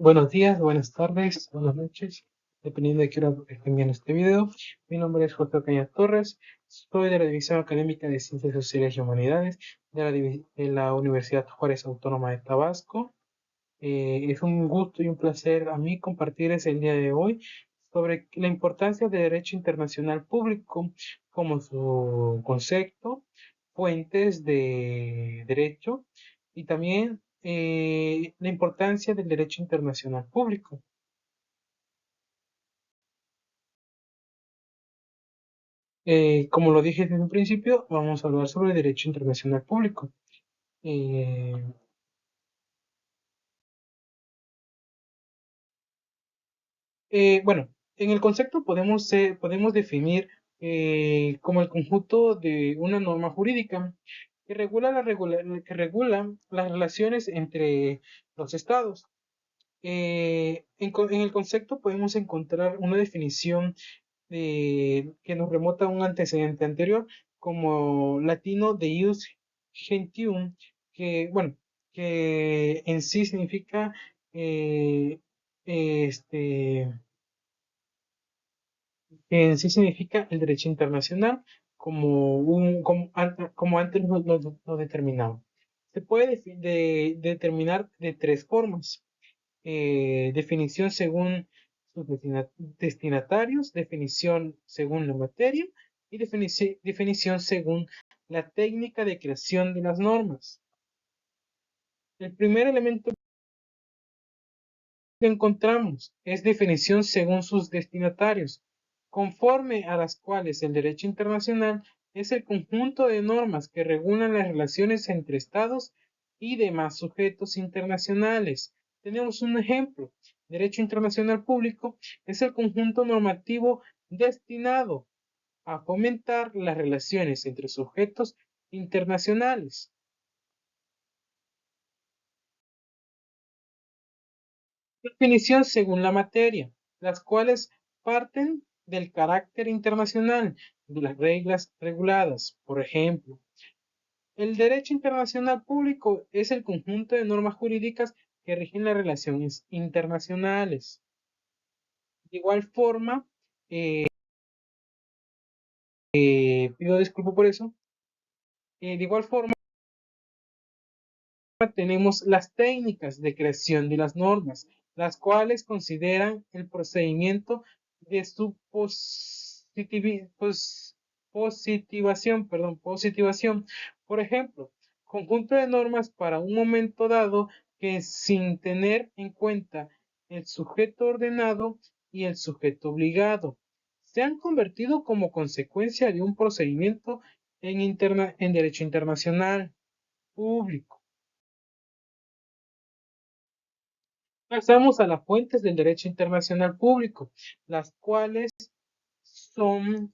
Buenos días, buenas tardes, buenas noches, dependiendo de qué hora estén viendo este video. Mi nombre es José Ocaña Torres, soy de la División Académica de Ciencias Sociales y Humanidades de la Universidad Juárez Autónoma de Tabasco. Es un gusto y un placer a mí compartirles el día de hoy sobre la importancia del derecho internacional público, como su concepto, fuentes de derecho y también la importancia del derecho internacional público. Como lo dije desde un principio, vamos a hablar sobre el derecho internacional público. Eh, bueno, en el concepto podemos definir como el conjunto de una norma jurídica que regula las relaciones entre los estados. En el concepto podemos encontrar una definición que nos remota a un antecedente anterior, como latino de ius gentium, que, bueno, que en sí significa eh, este que en sí significa el derecho internacional, como antes lo determinaba. Se puede determinar de tres formas. Definición según sus destinatarios, definición según la materia y definición según la técnica de creación de las normas. El primer elemento que encontramos es definición según sus destinatarios, conforme a las cuales el derecho internacional es el conjunto de normas que regulan las relaciones entre estados y demás sujetos internacionales. Tenemos un ejemplo. Derecho internacional público es el conjunto normativo destinado a fomentar las relaciones entre sujetos internacionales. Definición según la materia, las cuales parten del carácter internacional de las reglas reguladas. Por ejemplo, el derecho internacional público es el conjunto de normas jurídicas que rigen las relaciones internacionales. De igual forma, pido disculpas por eso, de igual forma tenemos las técnicas de creación de las normas, las cuales consideran el procedimiento de su positivación. Por ejemplo, conjunto de normas para un momento dado que sin tener en cuenta el sujeto ordenado y el sujeto obligado, se han convertido como consecuencia de un procedimiento en derecho internacional público. Pasamos a las fuentes del derecho internacional público, las cuales son,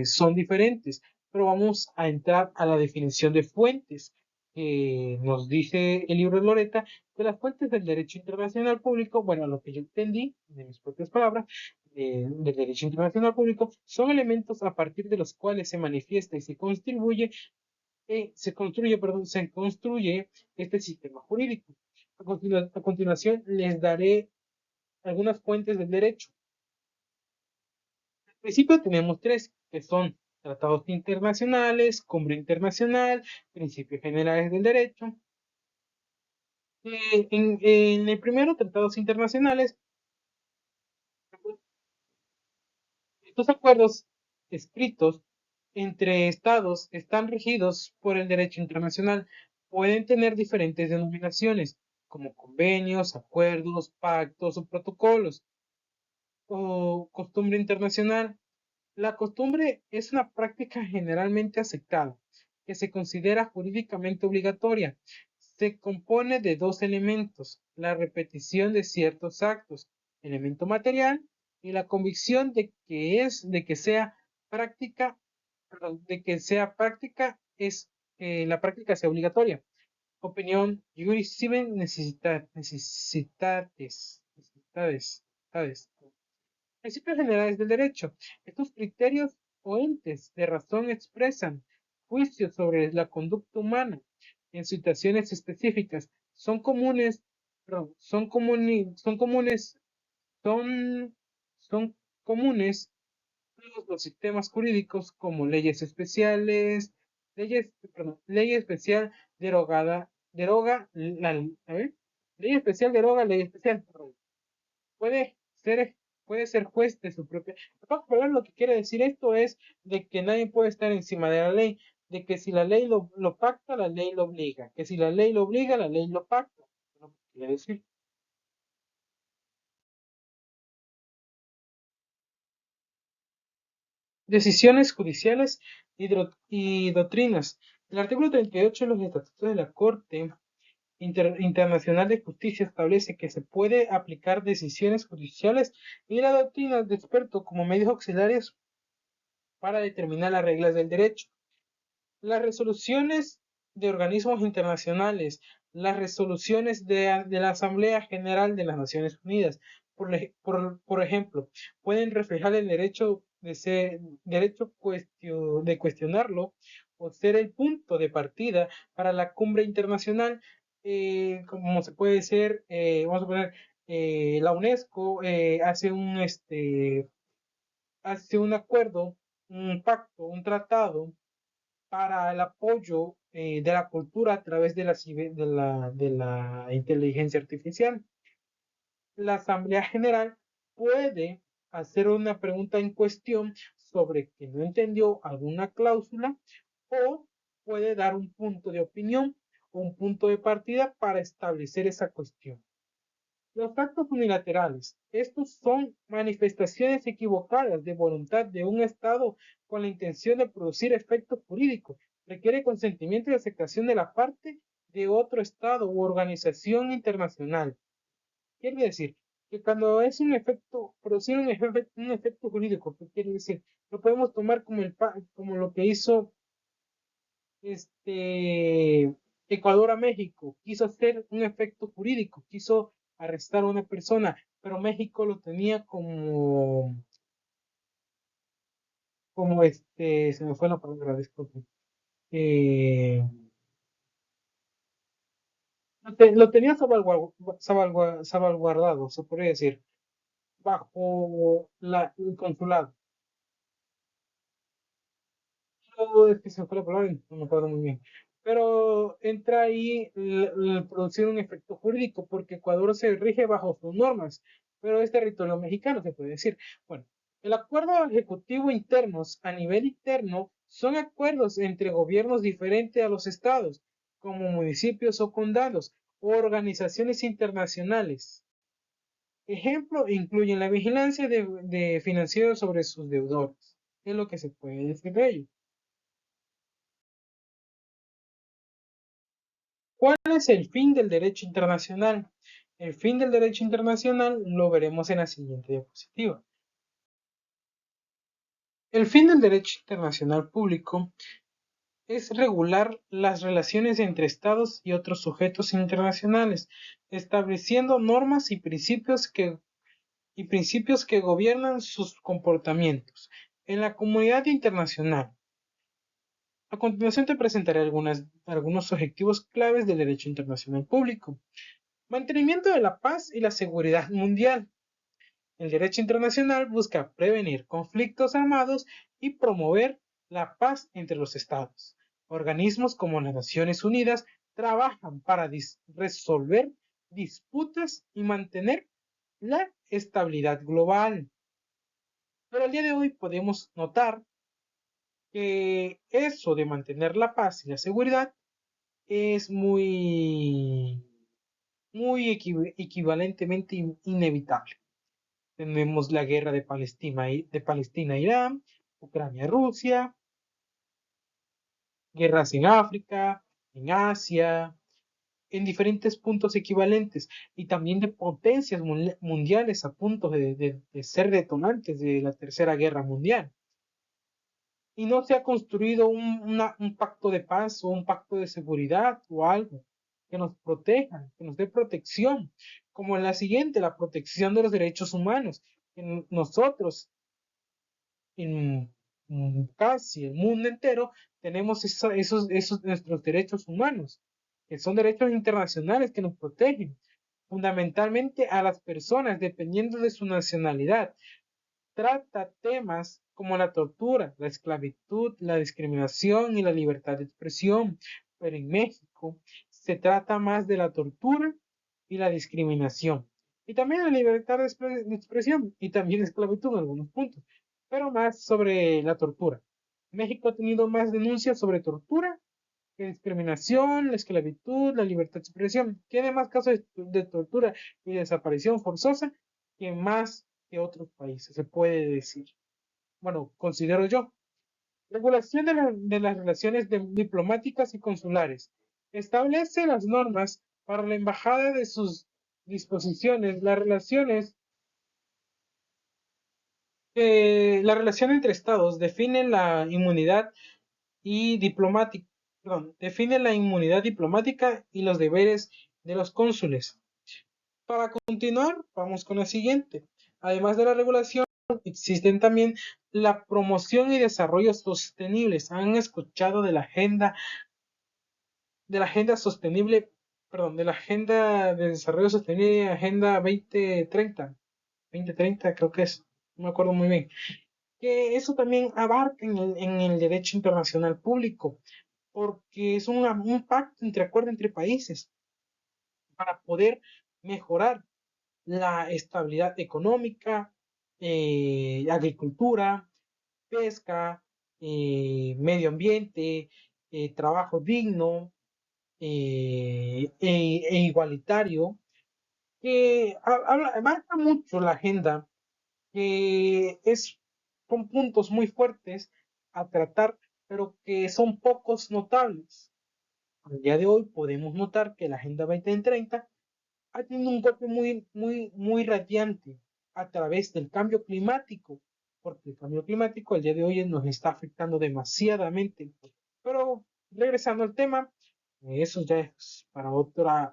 son diferentes, pero vamos a entrar a la definición de fuentes. Nos dice el libro de Loretta que las fuentes del derecho internacional público, bueno, lo que yo entendí de mis propias palabras, del derecho internacional público, son elementos a partir de los cuales se manifiesta y se construye este sistema jurídico. A continuación, les daré algunas fuentes del derecho. En principio tenemos tres, que son tratados internacionales, cumbre internacional, principios generales del derecho. En el primero, tratados internacionales, estos acuerdos escritos entre estados están regidos por el derecho internacional. Pueden tener diferentes denominaciones, como convenios, acuerdos, pactos o protocolos, o costumbre internacional. La costumbre es una práctica generalmente aceptada, que se considera jurídicamente obligatoria. Se compone de dos elementos: la repetición de ciertos actos, elemento material, y la convicción de que sea práctica, perdón, de que sea práctica es que la práctica sea obligatoria. Opinión Juris Sieben necesitades. Principios generales del derecho. Estos criterios o entes de razón expresan juicios sobre la conducta humana en situaciones específicas, Son comunes, perdón, son, son comunes todos los sistemas jurídicos como leyes especiales, ley especial a ver, ley especial deroga ley especial, perdón. Puede ser, puede ser juez de su propia. Pero lo que quiere decir esto es de que nadie puede estar encima de la ley, de que si la ley lo pacta, la ley lo obliga, que si la ley lo obliga, la ley lo pacta. Lo que quiere decir. Decisiones judiciales y doctrinas. El artículo 38 de los estatutos de la Corte Internacional de Justicia establece que se puede aplicar decisiones judiciales y la doctrina de experto como medios auxiliares para determinar las reglas del derecho. Las resoluciones de organismos internacionales, las resoluciones de la Asamblea General de las Naciones Unidas, por ejemplo, pueden reflejar el derecho de cuestionarlo o ser el punto de partida para la cumbre internacional, como se puede ser, vamos a poner, la UNESCO hace un acuerdo, un pacto, un tratado para el apoyo de la cultura a través de la inteligencia artificial. La Asamblea General puede hacer una pregunta en cuestión sobre que no entendió alguna cláusula o puede dar un punto de opinión o un punto de partida para establecer esa cuestión. Los actos unilaterales. Estos son manifestaciones equivocadas de voluntad de un Estado con la intención de producir efectos jurídicos. Requiere consentimiento y aceptación de la parte de otro Estado u organización internacional. Quiere decir que cuando es un efecto, producir un efecto jurídico, ¿qué quiere decir? Lo podemos tomar como lo que hizo este Ecuador a México, quiso hacer un efecto jurídico, quiso arrestar a una persona, pero México lo tenía se me fue la palabra, disculpe. Eh, lo tenía salvaguardado, se podría decir, bajo el consulado. Es que se me fue la palabra, no me acuerdo muy bien. Pero entra ahí producir un efecto jurídico, porque Ecuador se rige bajo sus normas, pero es territorio mexicano, se puede decir. Bueno, el acuerdo ejecutivo internos a nivel interno son acuerdos entre gobiernos diferentes a los estados, como municipios o condados, o organizaciones internacionales. Ejemplo, incluyen la vigilancia de financieros sobre sus deudores. Es lo que se puede decir de ello. ¿Cuál es el fin del derecho internacional? El fin del derecho internacional lo veremos en la siguiente diapositiva. El fin del derecho internacional público es regular las relaciones entre estados y otros sujetos internacionales, estableciendo normas y principios que gobiernan sus comportamientos en la comunidad internacional. A continuación te presentaré algunos objetivos claves del derecho internacional público. Mantenimiento de la paz y la seguridad mundial. El derecho internacional busca prevenir conflictos armados y promover la paz entre los estados. Organismos como las Naciones Unidas trabajan para resolver disputas y mantener la estabilidad global. Pero al día de hoy podemos notar que eso de mantener la paz y la seguridad es muy equivalentemente inevitable. Tenemos la guerra de Palestina, Irán, Ucrania, Rusia, guerras en África, en Asia, en diferentes puntos equivalentes y también de potencias mundiales a punto de ser detonantes de la Tercera Guerra Mundial. Y no se ha construido un pacto de paz o un pacto de seguridad o algo que nos proteja, que nos dé protección, como en la siguiente, la protección de los derechos humanos. Nosotros en casi el mundo entero tenemos esos nuestros derechos humanos. que son derechos internacionales que nos protegen, fundamentalmente a las personas dependiendo de su nacionalidad. Trata temas como la tortura, la esclavitud, la discriminación y la libertad de expresión, pero en México se trata más de la tortura y la discriminación, y también la libertad de expresión y también esclavitud en algunos puntos, pero más sobre la tortura. México ha tenido más denuncias sobre tortura que discriminación, la esclavitud, la libertad de expresión. Tiene más casos de tortura y desaparición forzosa que más que otros países, se puede decir. Bueno, considero yo. Regulación de las relaciones diplomáticas y consulares. Establece las normas para la embajada de sus disposiciones, la relación entre estados define la inmunidad y diplomática, perdón, define la inmunidad diplomática y los deberes de los cónsules. Para continuar, vamos con la siguiente. Además de la regulación, existen también la promoción y desarrollo sostenibles. ¿Han escuchado de la agenda sostenible, perdón, de la agenda de desarrollo sostenible, agenda 2030 creo que es, no me acuerdo muy bien, que eso también abarca en el derecho internacional público, porque es un pacto entre acuerdo entre países para poder mejorar la estabilidad económica, agricultura, pesca, medio ambiente, trabajo digno e igualitario, que abarca mucho la agenda, que son puntos muy fuertes a tratar, pero que son pocos notables. Al día de hoy podemos notar que la Agenda 2030 ha tenido un golpe muy, muy, muy radiante a través del cambio climático, porque el cambio climático al día de hoy nos está afectando demasiadamente. Pero regresando al tema, eso ya es para otra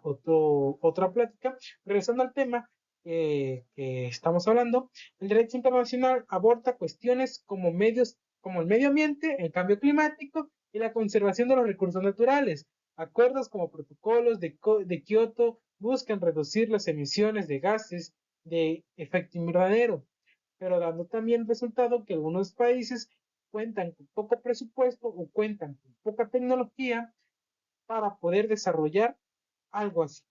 plática. Regresando al tema que estamos hablando, el derecho internacional aborda cuestiones como el medio ambiente, el cambio climático y la conservación de los recursos naturales. Acuerdos como protocolos de Kioto buscan reducir las emisiones de gases de efecto invernadero, pero dando también resultado que algunos países cuentan con poco presupuesto o cuentan con poca tecnología para poder desarrollar algo así.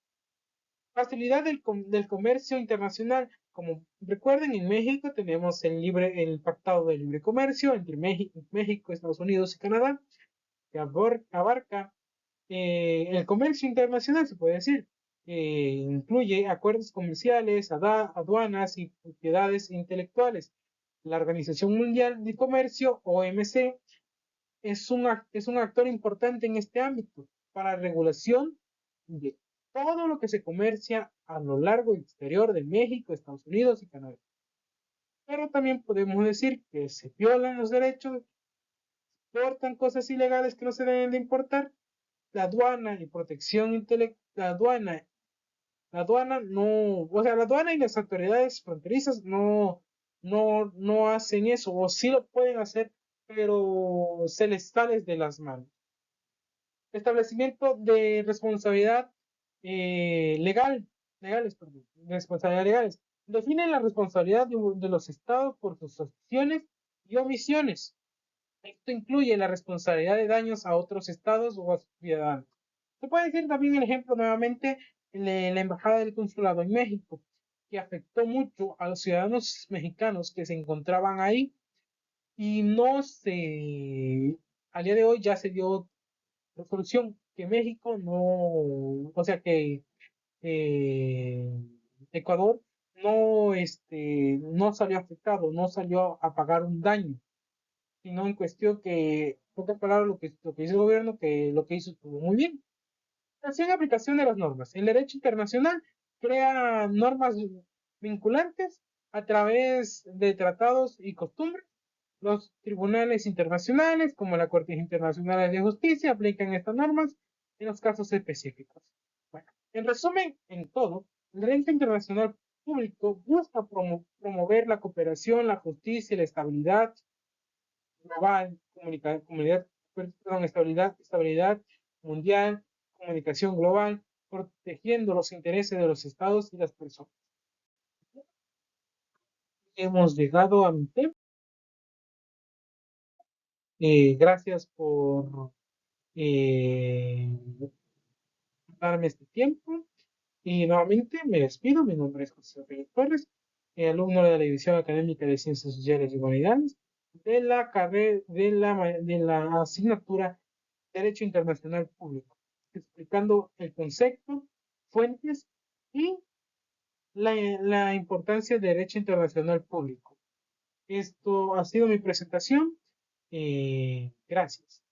Facilidad del comercio internacional. Como recuerden, en México tenemos el Pactado de Libre Comercio entre México, Estados Unidos y Canadá, que abarca el comercio internacional, se puede decir, incluye acuerdos comerciales, aduanas y propiedades intelectuales. La Organización Mundial de Comercio, OMC, es un actor importante en este ámbito para regulación de todo lo que se comercia a lo largo y exterior de México, Estados Unidos y Canadá. Pero también podemos decir que se violan los derechos, importan cosas ilegales que no se deben de importar. La aduana y protección intelectual, la aduana no, o sea, la aduana y las autoridades fronterizas no hacen eso, o sí lo pueden hacer, pero se les sale de las manos. Establecimiento de responsabilidad legales, perdón, responsabilidad legales. Define la responsabilidad de los estados por sus acciones y omisiones. Esto incluye la responsabilidad de daños a otros estados o a sus ciudadanos. Se puede decir también el ejemplo nuevamente de la Embajada del Consulado en México, que afectó mucho a los ciudadanos mexicanos que se encontraban ahí y al día de hoy ya se dio resolución que México no, o sea que eh, Ecuador no salió afectado, no salió a pagar un daño, sino en cuestión que, en pocas palabras, lo que hizo el gobierno, que lo que hizo estuvo muy bien. Así aplicación de las normas. El derecho internacional crea normas vinculantes a través de tratados y costumbres. Los tribunales internacionales, como la Corte Internacional de Justicia, aplican estas normas en los casos específicos. Bueno, en resumen, en todo, el derecho internacional público busca promover la cooperación, la justicia y la estabilidad global, estabilidad mundial, comunicación global, protegiendo los intereses de los estados y las personas. Hemos llegado a mi tema. Gracias por eh, darme este tiempo. Y nuevamente me despido. Mi nombre es José Pérez Torres, alumno de la División Académica de Ciencias Sociales y Humanidades de la carrera de la asignatura Derecho Internacional Público, explicando el concepto, fuentes y la importancia del derecho internacional público. Esto ha sido mi presentación. Gracias.